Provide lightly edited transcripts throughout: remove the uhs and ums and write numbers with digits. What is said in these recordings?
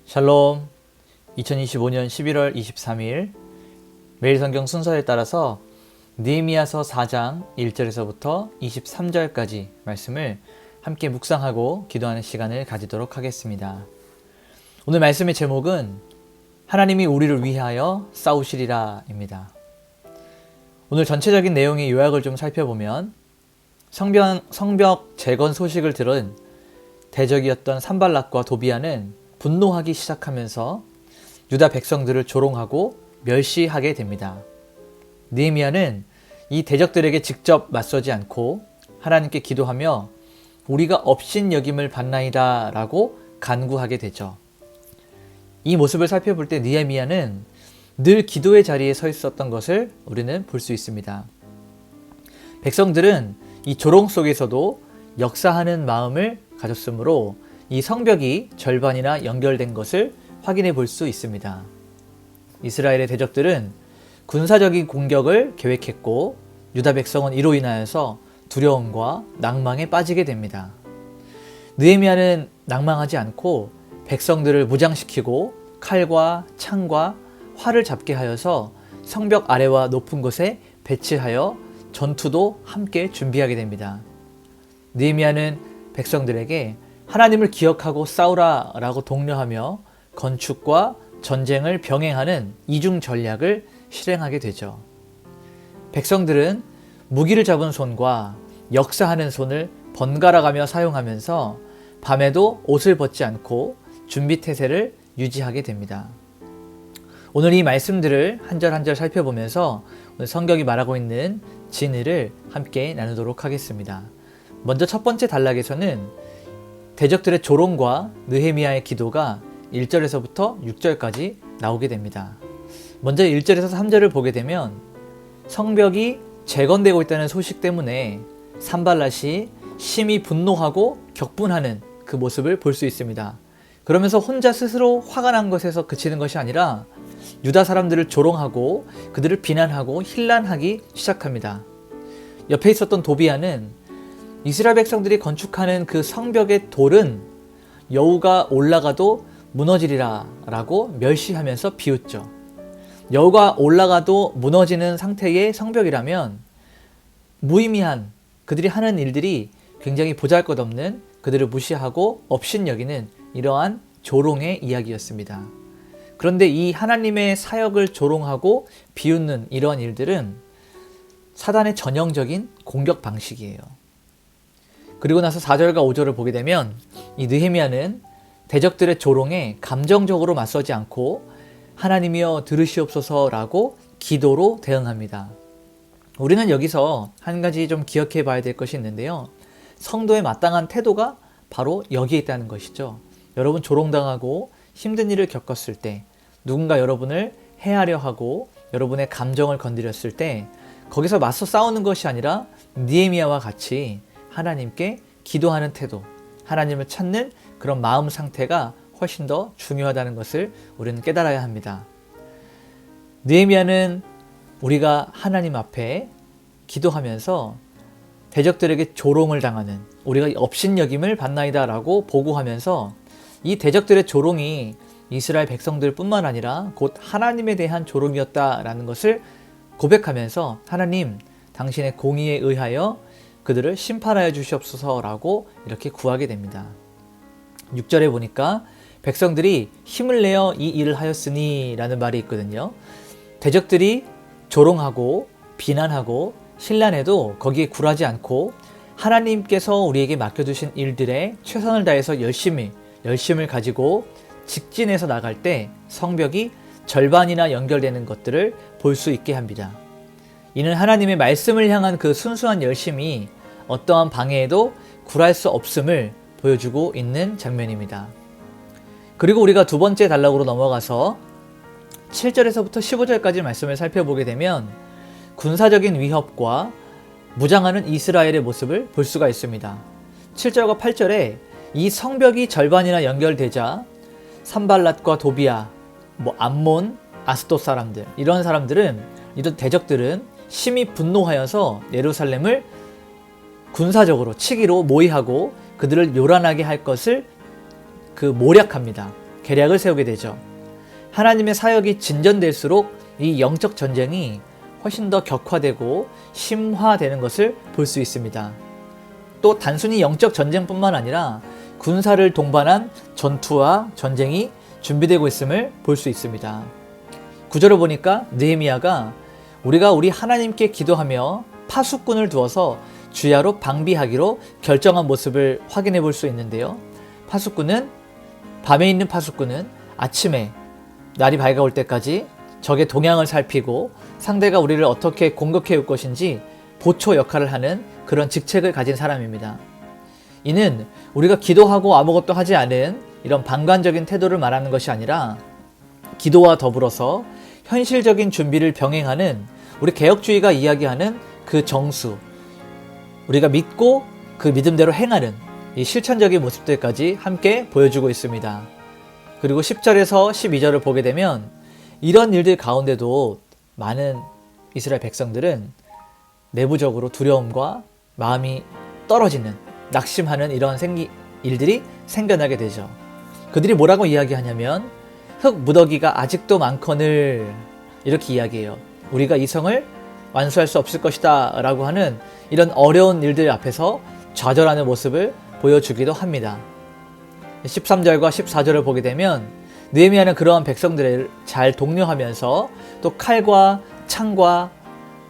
샬롬. 2025년 11월 23일 매일 성경 순서에 따라서 느헤미야서 4장 1절에서부터 23절까지 말씀을 함께 묵상하고 기도하는 시간을 가지도록 하겠습니다. 오늘 말씀의 제목은 하나님이 우리를 위하여 싸우시리라 입니다. 오늘 전체적인 내용의 요약을 좀 살펴보면 성벽 재건 소식을 들은 대적이었던 산발락과 도비아는 분노하기 시작하면서 유다 백성들을 조롱하고 멸시하게 됩니다. 느헤미야는 이 대적들에게 직접 맞서지 않고 하나님께 기도하며 우리가 업신여김을 받나이다 라고 간구하게 되죠. 이 모습을 살펴볼 때 느헤미야는 늘 기도의 자리에 서 있었던 것을 우리는 볼 수 있습니다. 백성들은 이 조롱 속에서도 역사하는 마음을 가졌으므로 이 성벽이 절반이나 연결된 것을 확인해 볼 수 있습니다. 이스라엘의 대적들은 군사적인 공격을 계획했고 유다 백성은 이로 인하여서 두려움과 낭망에 빠지게 됩니다. 느헤미야는 낭망하지 않고 백성들을 무장시키고 칼과 창과 활을 잡게 하여서 성벽 아래와 높은 곳에 배치하여 전투도 함께 준비하게 됩니다. 느헤미야는 백성들에게 하나님을 기억하고 싸우라 라고 독려하며 건축과 전쟁을 병행하는 이중 전략을 실행하게 되죠. 백성들은 무기를 잡은 손과 역사하는 손을 번갈아가며 사용하면서 밤에도 옷을 벗지 않고 준비태세를 유지하게 됩니다. 오늘 이 말씀들을 한 절 한 절 살펴보면서 오늘 성경이 말하고 있는 진리를 함께 나누도록 하겠습니다. 먼저 첫 번째 단락에서는 대적들의 조롱과 느헤미야의 기도가 1절에서부터 6절까지 나오게 됩니다. 먼저 1절에서 3절을 보게 되면 성벽이 재건되고 있다는 소식 때문에 산발랏이 심히 분노하고 격분하는 그 모습을 볼 수 있습니다. 그러면서 혼자 스스로 화가 난 것에서 그치는 것이 아니라 유다 사람들을 조롱하고 그들을 비난하고 힐난하기 시작합니다. 옆에 있었던 도비아는 이스라엘 백성들이 건축하는 그 성벽의 돌은 여우가 올라가도 무너지리라 라고 멸시하면서 비웃죠. 여우가 올라가도 무너지는 상태의 성벽이라면 무의미한 그들이 하는 일들이 굉장히 보잘것없는 그들을 무시하고 업신여기는 이러한 조롱의 이야기였습니다. 그런데 이 하나님의 사역을 조롱하고 비웃는 이러한 일들은 사단의 전형적인 공격 방식이에요. 그리고 나서 4절과 5절을 보게 되면 이 느헤미야는 대적들의 조롱에 감정적으로 맞서지 않고 하나님이여 들으시옵소서라고 기도로 대응합니다. 우리는 여기서 한 가지 좀 기억해 봐야 될 것이 있는데요. 성도의 마땅한 태도가 바로 여기에 있다는 것이죠. 여러분 조롱당하고 힘든 일을 겪었을 때 누군가 여러분을 해하려 하고 여러분의 감정을 건드렸을 때 거기서 맞서 싸우는 것이 아니라 느헤미야와 같이 하나님께 기도하는 태도, 하나님을 찾는 그런 마음 상태가 훨씬 더 중요하다는 것을 우리는 깨달아야 합니다. 느헤미야는 우리가 하나님 앞에 기도하면서 대적들에게 조롱을 당하는 우리가 업신여김을 받나이다 라고 보고하면서 이 대적들의 조롱이 이스라엘 백성들 뿐만 아니라 곧 하나님에 대한 조롱이었다라는 것을 고백하면서 하나님 당신의 공의에 의하여 그들을 심판하여 주시옵소서라고 이렇게 구하게 됩니다. 6절에 보니까 백성들이 힘을 내어 이 일을 하였으니 라는 말이 있거든요. 대적들이 조롱하고 비난하고 신란해도 거기에 굴하지 않고 하나님께서 우리에게 맡겨두신 일들에 최선을 다해서 열심을 가지고 직진해서 나갈 때 성벽이 절반이나 연결되는 것들을 볼 수 있게 합니다. 이는 하나님의 말씀을 향한 그 순수한 열심이 어떠한 방해에도 굴할 수 없음을 보여주고 있는 장면입니다. 그리고 우리가 두 번째 단락으로 넘어가서 7절에서부터 15절까지 말씀을 살펴보게 되면 군사적인 위협과 무장하는 이스라엘의 모습을 볼 수가 있습니다. 7절과 8절에 이 성벽이 절반이나 연결되자 산발랏과 도비아, 암몬, 아스돗 사람들 이런 대적들은 심히 분노하여서 예루살렘을 군사적으로 치기로 모의하고 그들을 요란하게 할 것을 모략합니다. 계략을 세우게 되죠. 하나님의 사역이 진전될수록 이 영적 전쟁이 훨씬 더 격화되고 심화되는 것을 볼 수 있습니다. 또 단순히 영적 전쟁뿐만 아니라 군사를 동반한 전투와 전쟁이 준비되고 있음을 볼 수 있습니다. 구절을 보니까 느헤미야가 우리가 우리 하나님께 기도하며 파수꾼을 두어서 주야로 방비하기로 결정한 모습을 확인해 볼 수 있는데요. 밤에 있는 파수꾼은 아침에 날이 밝아올 때까지 적의 동향을 살피고 상대가 우리를 어떻게 공격해 올 것인지 보초 역할을 하는 그런 직책을 가진 사람입니다. 이는 우리가 기도하고 아무것도 하지 않은 이런 방관적인 태도를 말하는 것이 아니라 기도와 더불어서 현실적인 준비를 병행하는 우리 개혁주의가 이야기하는 그 정수, 우리가 믿고 그 믿음대로 행하는 이 실천적인 모습들까지 함께 보여주고 있습니다. 그리고 10절에서 12절을 보게 되면 이런 일들 가운데도 많은 이스라엘 백성들은 내부적으로 두려움과 마음이 떨어지는, 낙심하는 이런 일들이 생겨나게 되죠. 그들이 뭐라고 이야기하냐면 흙 무더기가 아직도 많거늘 이렇게 이야기해요. 우리가 이 성을 완수할 수 없을 것이다 라고 하는 이런 어려운 일들 앞에서 좌절하는 모습을 보여주기도 합니다. 13절과 14절을 보게 되면 느헤미야는 그러한 백성들을 잘 독려하면서 또 칼과 창과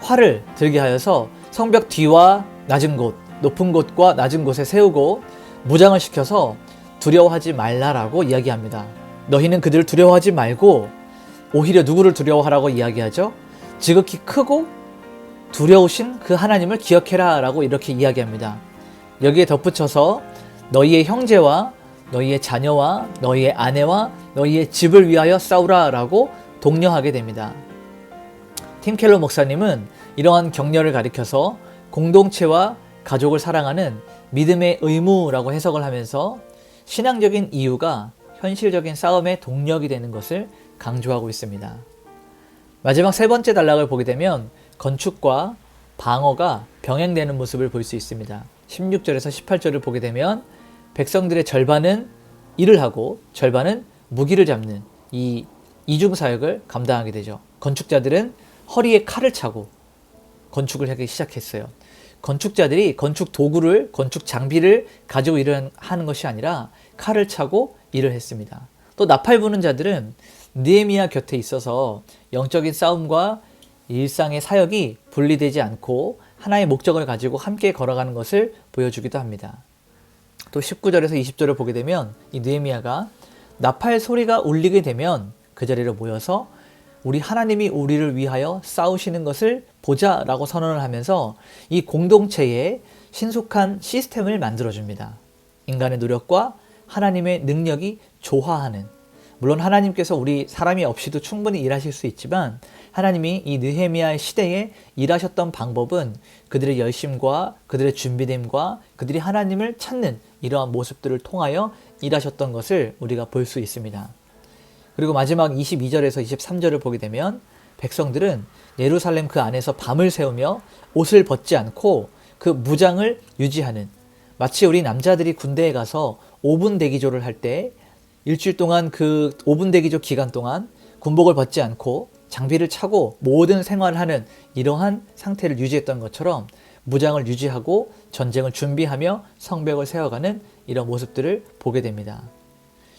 활을 들게 하여서 성벽 뒤와 낮은 곳, 높은 곳과 낮은 곳에 세우고 무장을 시켜서 두려워하지 말라라고 이야기합니다. 너희는 그들을 두려워하지 말고 오히려 누구를 두려워하라고 이야기하죠? 지극히 크고 두려우신 그 하나님을 기억해라 라고 이렇게 이야기합니다. 여기에 덧붙여서 너희의 형제와 너희의 자녀와 너희의 아내와 너희의 집을 위하여 싸우라 라고 독려하게 됩니다. 팀 켈러 목사님은 이러한 격려를 가리켜서 공동체와 가족을 사랑하는 믿음의 의무라고 해석을 하면서 신앙적인 이유가 현실적인 싸움의 동력이 되는 것을 강조하고 있습니다. 마지막 세 번째 단락을 보게 되면 건축과 방어가 병행되는 모습을 볼 수 있습니다. 16절에서 18절을 보게 되면 백성들의 절반은 일을 하고 절반은 무기를 잡는 이 이중사역을 감당하게 되죠. 건축자들은 허리에 칼을 차고 건축을 하기 시작했어요. 건축자들이 건축 도구를, 건축 장비를 가지고 일을 하는 것이 아니라 칼을 차고 일을 했습니다. 또 나팔 부는 자들은 느헤미야 곁에 있어서 영적인 싸움과 일상의 사역이 분리되지 않고 하나의 목적을 가지고 함께 걸어가는 것을 보여주기도 합니다. 또 19절에서 20절을 보게 되면 이 느헤미야가 나팔 소리가 울리게 되면 그 자리로 모여서 우리 하나님이 우리를 위하여 싸우시는 것을 보자라고 선언을 하면서 이 공동체에 신속한 시스템을 만들어줍니다. 인간의 노력과 하나님의 능력이 조화하는, 물론 하나님께서 우리 사람이 없이도 충분히 일하실 수 있지만 하나님이 이 느헤미야의 시대에 일하셨던 방법은 그들의 열심과 그들의 준비됨과 그들이 하나님을 찾는 이러한 모습들을 통하여 일하셨던 것을 우리가 볼 수 있습니다. 그리고 마지막 22절에서 23절을 보게 되면 백성들은 예루살렘 그 안에서 밤을 새우며 옷을 벗지 않고 그 무장을 유지하는, 마치 우리 남자들이 군대에 가서 5분 대기조를 할 때 일주일 동안 그 5분 대기조 기간 동안 군복을 벗지 않고 장비를 차고 모든 생활을 하는 이러한 상태를 유지했던 것처럼 무장을 유지하고 전쟁을 준비하며 성벽을 세워가는 이런 모습들을 보게 됩니다.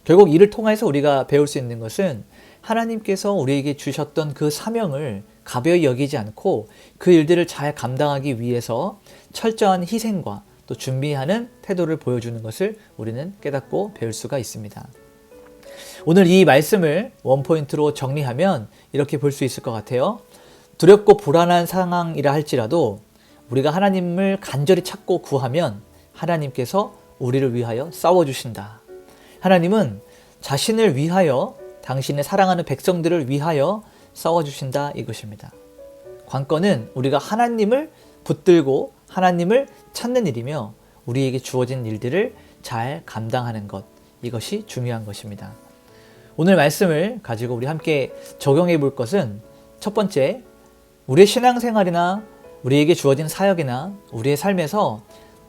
결국 이를 통해서 우리가 배울 수 있는 것은 하나님께서 우리에게 주셨던 그 사명을 가벼이 여기지 않고 그 일들을 잘 감당하기 위해서 철저한 희생과 또 준비하는 태도를 보여주는 것을 우리는 깨닫고 배울 수가 있습니다. 오늘 이 말씀을 원포인트로 정리하면 이렇게 볼 수 있을 것 같아요. 두렵고 불안한 상황이라 할지라도 우리가 하나님을 간절히 찾고 구하면 하나님께서 우리를 위하여 싸워주신다. 하나님은 자신을 위하여, 당신의 사랑하는 백성들을 위하여 싸워주신다 이것입니다. 관건은 우리가 하나님을 붙들고 하나님을 찾는 일이며 우리에게 주어진 일들을 잘 감당하는 것, 이것이 중요한 것입니다. 오늘 말씀을 가지고 우리 함께 적용해 볼 것은 첫 번째, 우리의 신앙생활이나 우리에게 주어진 사역이나 우리의 삶에서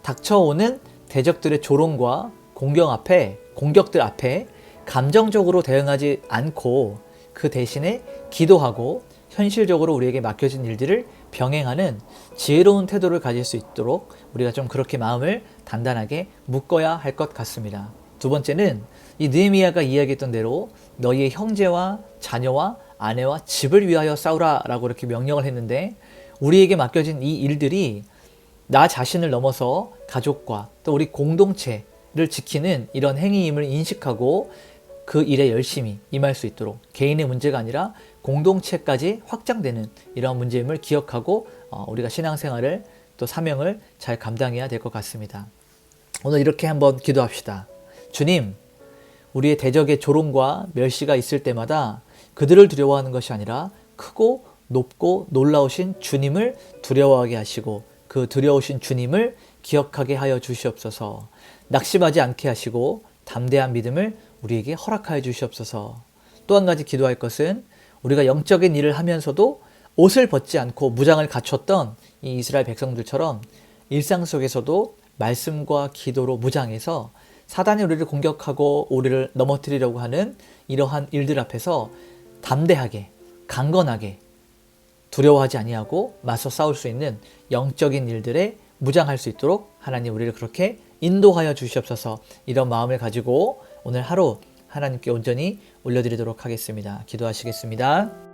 닥쳐오는 대적들의 조롱과 공격들 앞에 감정적으로 대응하지 않고 그 대신에 기도하고 현실적으로 우리에게 맡겨진 일들을 병행하는 지혜로운 태도를 가질 수 있도록 우리가 좀 그렇게 마음을 단단하게 묶어야 할 것 같습니다. 두 번째는 이 느헤미야가 이야기했던 대로 너희의 형제와 자녀와 아내와 집을 위하여 싸우라 라고 이렇게 명령을 했는데, 우리에게 맡겨진 이 일들이 나 자신을 넘어서 가족과 또 우리 공동체를 지키는 이런 행위임을 인식하고 그 일에 열심히 임할 수 있도록, 개인의 문제가 아니라 공동체까지 확장되는 이런 문제임을 기억하고 우리가 신앙생활을 또 사명을 잘 감당해야 될 것 같습니다. 오늘 이렇게 한번 기도합시다. 주님, 우리의 대적의 조롱과 멸시가 있을 때마다 그들을 두려워하는 것이 아니라 크고 높고 놀라우신 주님을 두려워하게 하시고 그 두려우신 주님을 기억하게 하여 주시옵소서. 낙심하지 않게 하시고 담대한 믿음을 우리에게 허락하여 주시옵소서. 또 한 가지 기도할 것은 우리가 영적인 일을 하면서도 옷을 벗지 않고 무장을 갖췄던 이 이스라엘 백성들처럼 일상 속에서도 말씀과 기도로 무장해서 사단이 우리를 공격하고 우리를 넘어뜨리려고 하는 이러한 일들 앞에서 담대하게, 강건하게, 두려워하지 아니하고 맞서 싸울 수 있는 영적인 일들에 무장할 수 있도록 하나님 우리를 그렇게 인도하여 주시옵소서. 이런 마음을 가지고 오늘 하루 하나님께 온전히 올려드리도록 하겠습니다. 기도하시겠습니다.